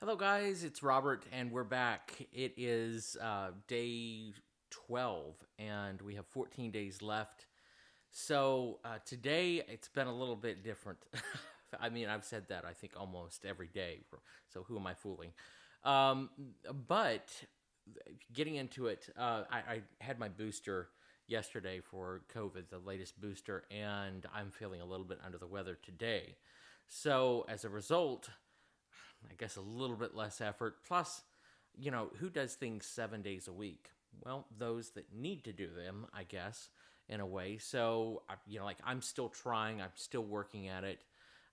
Hello, guys. It's Robert, and we're back. It is day 12, and we have 14 days left. So today it's been a little bit different. I mean, I've said that I think almost every day. So who am I fooling? But getting into it, I had my booster yesterday for COVID, the latest booster, and I'm feeling a little bit under the weather today. So as a result, I guess a little bit less effort. Plus, who does things 7 days a week? Well, those that need to do them, I guess, in a way. So, like I'm still trying, I'm still working at it.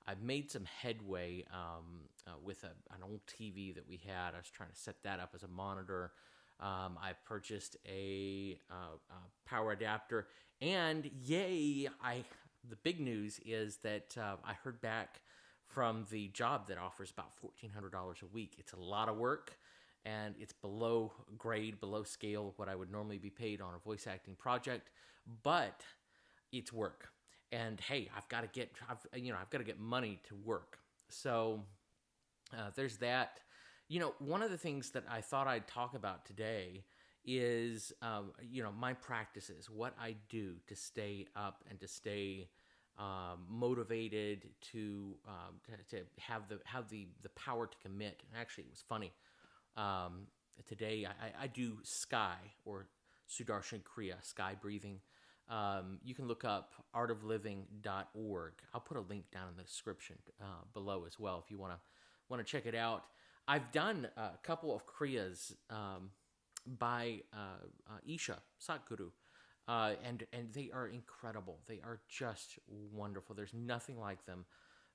I've made some headway with an old TV that we had. I was trying to set that up as a monitor. I purchased a power adapter, and yay! The big news is that I heard back from the job that offers about $1,400 a week. It's a lot of work, and it's below grade, below scale of what I would normally be paid on a voice acting project, but it's work. And hey, I've got to get money to work. So there's that. One of the things that I thought I'd talk about today is, my practices, what I do to stay up and to stay motivated to have the power to commit. And actually, it was funny. Today, I do sky or Sudarshan Kriya, sky breathing. You can look up artofliving.org. I'll put a link down in the description below as well if you want to check it out. I've done a couple of kriyas by Isha, Satguru, and they are incredible. They are just wonderful. There's nothing like them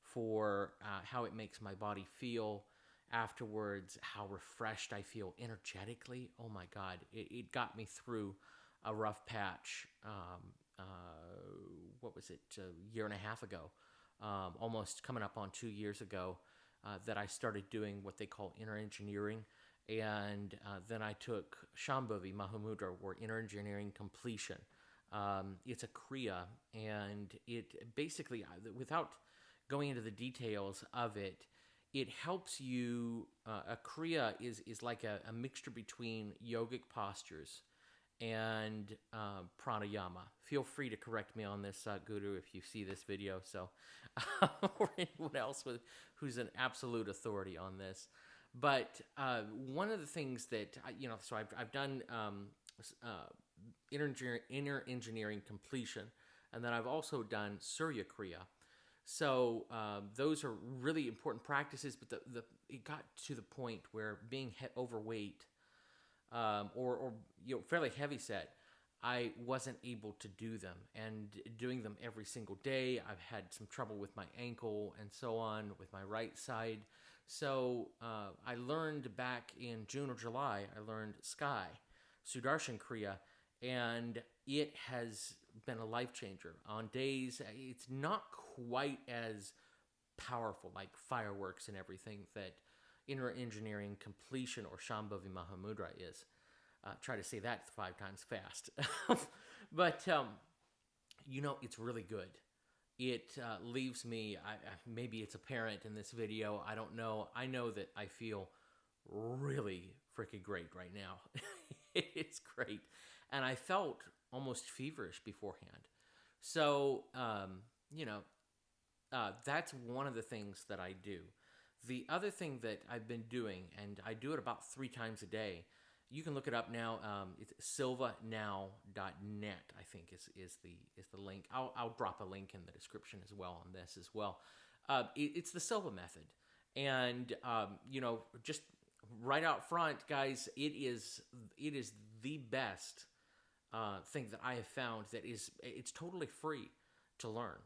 for how it makes my body feel afterwards, how refreshed I feel energetically. Oh my God, it got me through a rough patch. What was it? A year and a half ago, almost coming up on 2 years ago, that I started doing what they call inner engineering. And then I took Shambhavi Mahamudra, or inner engineering completion. It's a kriya, and it basically, without going into the details of it, it helps you. A kriya is like a mixture between yogic postures and pranayama. Feel free to correct me on this, Guru, if you see this video. So, or anyone else who's an absolute authority on this. But one of the things that so I've done inner engineering completion, and then I've also done Surya Kriya. So those are really important practices. But it got to the point where being overweight or fairly heavy set, I wasn't able to do them, and doing them every single day, I've had some trouble with my ankle and so on with my right side. So I learned back in June or July, I learned Sky, Sudarshan Kriya, and it has been a life changer. On days, it's not quite as powerful, like fireworks and everything, that inner engineering completion or Shambhavi Mahamudra is. Try to say that 5 times fast. But, it's really good. It leaves me, maybe it's apparent in this video, I don't know. I know that I feel really freaking great right now. It's great. And I felt almost feverish beforehand. So, that's one of the things that I do. The other thing that I've been doing, and I do it about 3 times a day, you can look it up now. It's silvanow.net, I think is the link. I'll drop a link in the description as well on this as well. It's the Silva method, and just right out front, guys, it is the best thing that I have found. It's totally free to learn.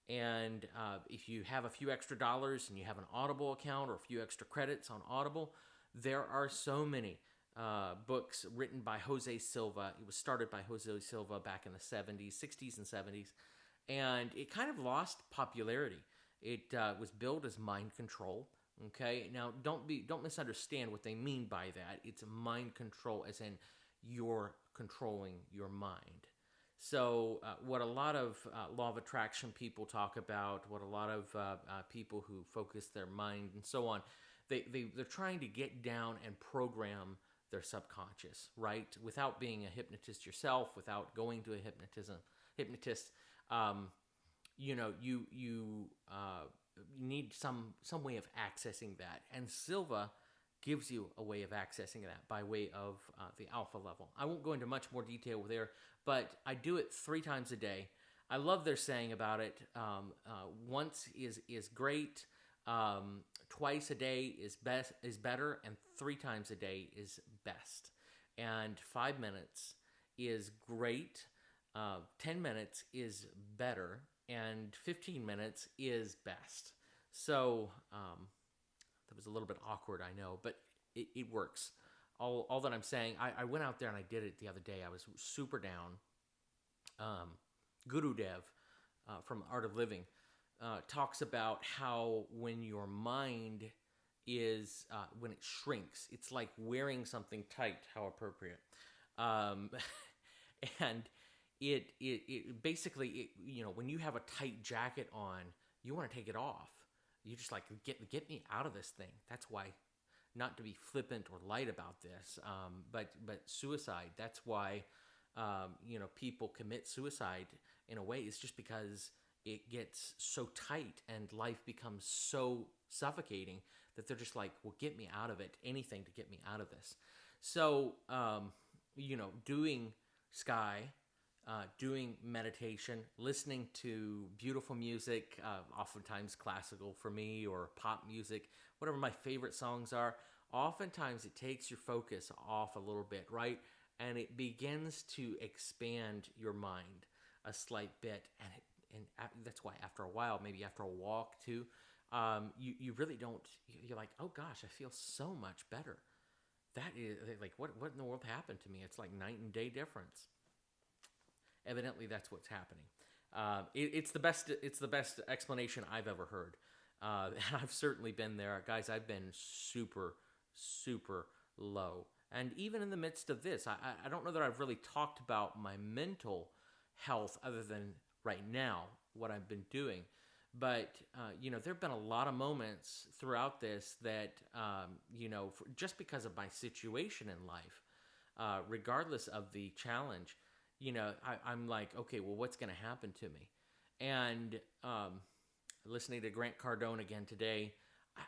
And if you have a few extra dollars and you have an Audible account or a few extra credits on Audible, there are so many books written by Jose Silva. It was started by Jose Silva back in the 70s, 60s, and 70s, and it kind of lost popularity. It was billed as mind control. Okay, now don't misunderstand what they mean by that. It's mind control, as in you're controlling your mind. So, what a lot of law of attraction people talk about, what a lot of people who focus their mind and so on, they're trying to get down and program their subconscious, right? Without being a hypnotist yourself, without going to a hypnotist, you need some way of accessing that, and Silva gives you a way of accessing that by way of the alpha level. I won't go into much more detail there, but I do it 3 times a day. I love their saying about it. Once is great. Twice a day is better, and 3 times a day is best. And 5 minutes is great. 10 minutes is better, and 15 minutes is best. So that was a little bit awkward, I know, but it works. All that I'm saying, I went out there and I did it the other day. I was super down. Guru Dev from Art of Living talks about how when your mind is, when it shrinks, it's like wearing something tight, how appropriate. And it basically, when you have a tight jacket on, you want to take it off. You just like, get me out of this thing. That's why, not to be flippant or light about this, but suicide, that's why, people commit suicide in a way. It's just because it gets so tight and life becomes so suffocating that they're just like, well, get me out of it. Anything to get me out of this. So, doing sky, doing meditation, listening to beautiful music, oftentimes classical for me, or pop music, whatever my favorite songs are, oftentimes it takes your focus off a little bit, right? And it begins to expand your mind a slight bit. And that's why after a while, maybe after a walk too, you really don't, you're like, oh gosh, I feel so much better. That is like, what in the world happened to me? It's like night and day difference. Evidently, that's what's happening. It's the best explanation I've ever heard. And I've certainly been there. Guys, I've been super, super low. And even in the midst of this, I don't know that I've really talked about my mental health other than right now, what I've been doing. But, there have been a lot of moments throughout this that, just because of my situation in life, regardless of the challenge, I'm like, okay, well, what's going to happen to me? And listening to Grant Cardone again today,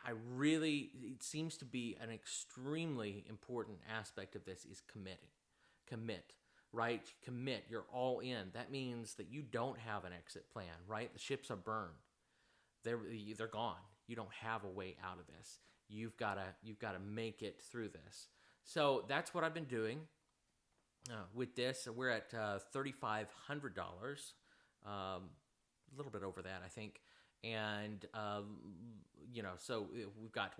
it seems to be an extremely important aspect of this is commit, right? Commit, you're all in. That means that you don't have an exit plan, right? The ships are burned. They're gone. You don't have a way out of this. You've got to make it through this. So that's what I've been doing. With this, we're at $3,500, a little bit over that, I think. And, so we've got,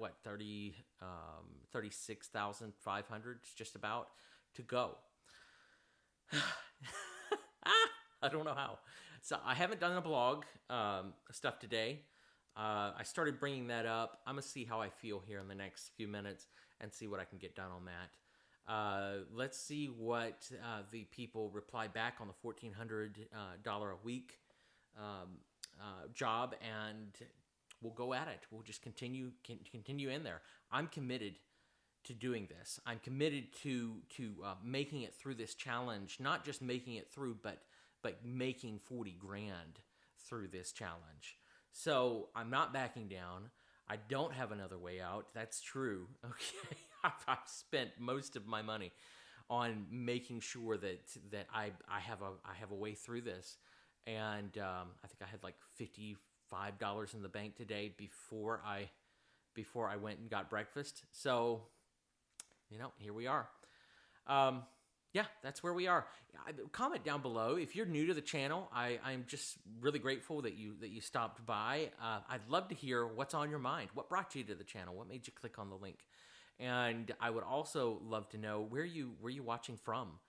36,500 just about to go. I don't know how. So I haven't done a blog stuff today. I started bringing that up. I'm going to see how I feel here in the next few minutes and see what I can get done on that. Let's see what the people reply back on the $1,400 a week job, and we'll go at it. We'll just continue in there. I'm committed to doing this. I'm committed to making it through this challenge, not just making it through, but making 40 grand through this challenge. So I'm not backing down. I don't have another way out. That's true. Okay. I've spent most of my money on making sure that I have a way through this. And I think I had like $55 in the bank today before I went and got breakfast. So, here we are. Yeah, that's where we are. Comment down below if you're new to the channel. I'm just really grateful that you stopped by. I'd love to hear what's on your mind. What brought you to the channel? What made you click on the link? And I would also love to know where you watching from.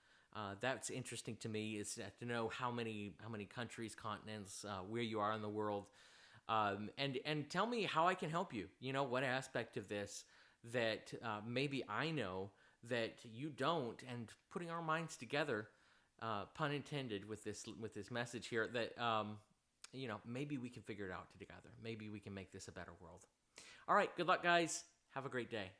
That's interesting to me, is to know how many countries, continents, where you are in the world, and tell me how I can help you. What aspect of this that maybe I know that you don't, and putting our minds together, pun intended, with this message here, that maybe we can figure it out together. Maybe we can make this a better world. All right, good luck, guys. Have a great day.